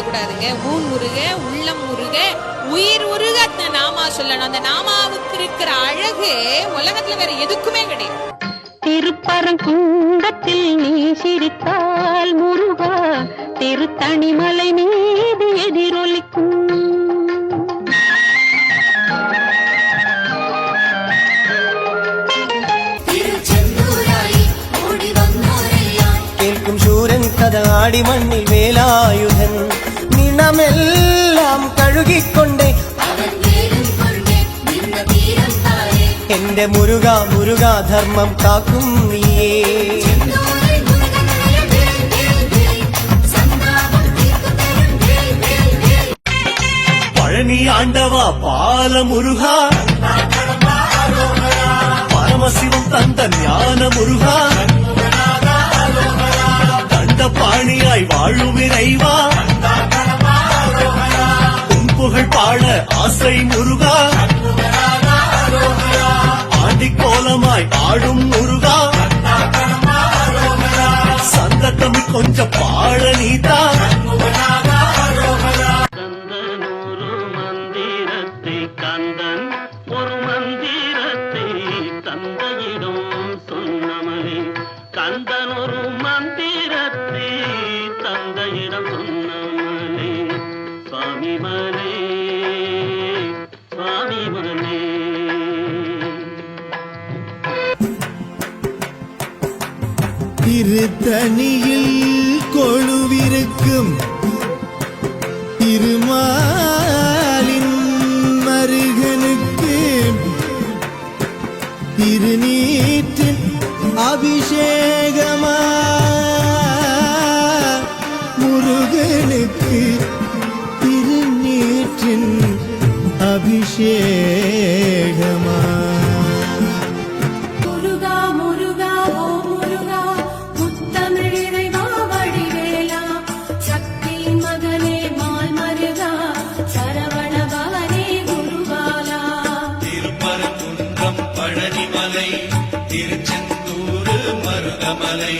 சொல்லக்கூடாதுங்க. ஊன் முருக, உள்ளம் முருக, உயிர் உருக நாமா சொல்லணும். அந்த நாமாவுக்கு இருக்கிற அழகு உலகத்துல வேற எதுக்குமே கிடையாது. திருப்பரங்குன்றத்தில் நீ சிரித்தால் முருகா திருத்தணிமலை மீது எதிரொலிக்கும். கேட்கும் சூரன் கதாடி மண்ணில் வேலாயுதன் நினமெல்லாம் கழுகிக்கொண்டே എന്റെ മുരുക മുരുക ധർമ്മം കാക്കും നീയേ. பழனி ஆண்டவா பால முருகா, பரமசிவம் தந்த ஞான முருகா, தண்ட பாணியாய் வாழும் இறைவா, உன் புகழ் பாட ஆசை முருகா, கோலமாய் ஆடும் முருகா, சந்த தமிழ் கொஞ்சம் பாட நீதா. கந்தன் ஒரு மந்திரத்தை கந்தன் ஒரு மந்திரத்தை தந்தையிடம் சொன்னமனே, கந்தன் ஒரு மந்திரத்தை தந்தையிடம் சொன்னமனே, சுவாமி மனே சுவாமி மனே. திருத்தணியில் கொழுவிருக்கும் திருமாலின் மருகனுக்கு திருநீற்றின் அபிஷேகமா, முருகனுக்கு திருநீற்றின் அபிஷேகமா. பழனிமலை திருச்செந்தூர் மருதமலை